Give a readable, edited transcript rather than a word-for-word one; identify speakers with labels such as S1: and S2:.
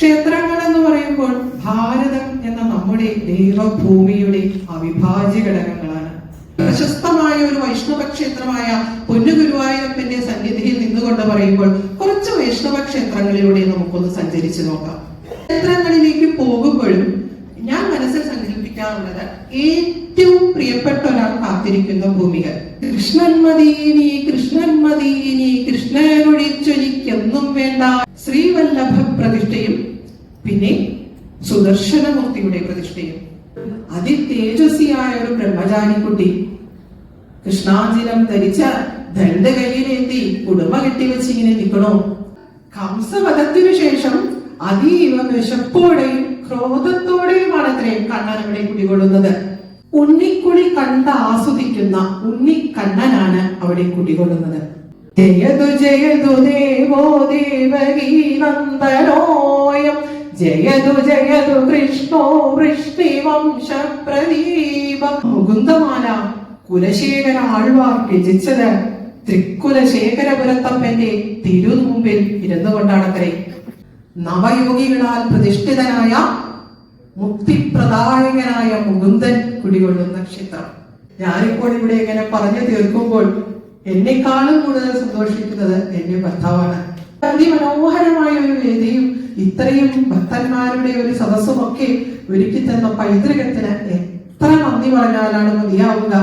S1: ക്ഷേത്രങ്ങൾ എന്ന് പറയുമ്പോൾ ഭാരതം എന്ന നമ്മുടെ ദേവഭൂമിയുടെ അവിഭാജ്യ ഘടകങ്ങളാണ്. പ്രശസ്തമായ ഒരു വൈഷ്ണവ ക്ഷേത്രമായ പൊന്നുഗുരുവായൂരപ്പന്റെ സന്നിധിയിൽ നിന്നുകൊണ്ട് പറയുമ്പോൾ കുറച്ച് വൈഷ്ണവ ക്ഷേത്രങ്ങളിലൂടെ നമുക്കൊന്ന് സഞ്ചരിച്ചു നോക്കാം. ക്ഷേത്രങ്ങളിലേക്ക് പോകുമ്പോഴും ഞാൻ മനസ്സിൽ സങ്കല്പിക്കാറുള്ളത് ഏറ്റവും പ്രിയപ്പെട്ട ഒരാൾ കാത്തിരിക്കുന്ന ഭൂമികൾ. കൃഷ്ണന്മദീനി കൃഷ്ണന്മദീനി കൃഷ്ണനൊഴിച്ചൊലിക്കൊന്നും വേണ്ട ശ്രീവല്ലഭ പ്രതിഷ്ഠയും പിന്നെ സുദർശനമൂർത്തിയുടെ പ്രതിഷ്ഠയും. അതിതേജസ്വിയായ ഒരു ബ്രഹ്മചാരിക്കുട്ടി കൃഷ്ണാഞ്ജലം ധരിച്ച ദണ്ഡ് കയ്യിലേന്തി കുടുംബ കെട്ടിവെച്ച് ഇങ്ങനെ നിൽക്കണോ. കംസവധത്തിനു ശേഷം അതീവ വിശപ്പോടെയും ക്രോധത്തോടെയുമാണ് അത്രയും കണ്ണൻ അവിടെ കുടികൊള്ളുന്നത്. ഉണ്ണിക്കുടി കണ്ട് ആസ്വദിക്കുന്ന ഉണ്ണിക്കണ്ണനാണ് അവിടെ കുടികൊള്ളുന്നത്. ജയതു ജയതു ദേവോ ദേവകീ നന്ദനോയം ജയതു ജയതു കൃഷ്ണോ വൃഷ്ണിവംശ പ്രദീപ. മുകുന്ദമാല കുലശേഖര ആഴ്വാർ രചിച്ചത് തൃക്കുലശേഖരപുരത്തപ്പന്റെ തിരുമുമ്പിൽ ഇരുന്നു കൊണ്ടാണത്രേ. നവയോഗികളാൽ പ്രതിഷ്ഠിതനായ മുക്തിപ്രദായകനായ മുകുന്ദൻ കുടികൊള്ളുന്ന ക്ഷേത്രം. ഞാനിപ്പോൾ ഇവിടെ ഇങ്ങനെ പറഞ്ഞു തീർക്കുമ്പോൾ എന്നെക്കാളും കൂടുതൽ സന്തോഷിക്കുന്നത് എന്റെ ഭർത്താവാണ്. അതിമനോഹരമായ ഒരു വേദിയും ഇത്രയും ഭക്തന്മാരുടെ ഒരു സദസ്സുമൊക്കെ ഒരുക്കി തന്ന പൈതൃകത്തിന് എത്ര നന്ദി പറഞ്ഞാലാണ് മതിയാവുക.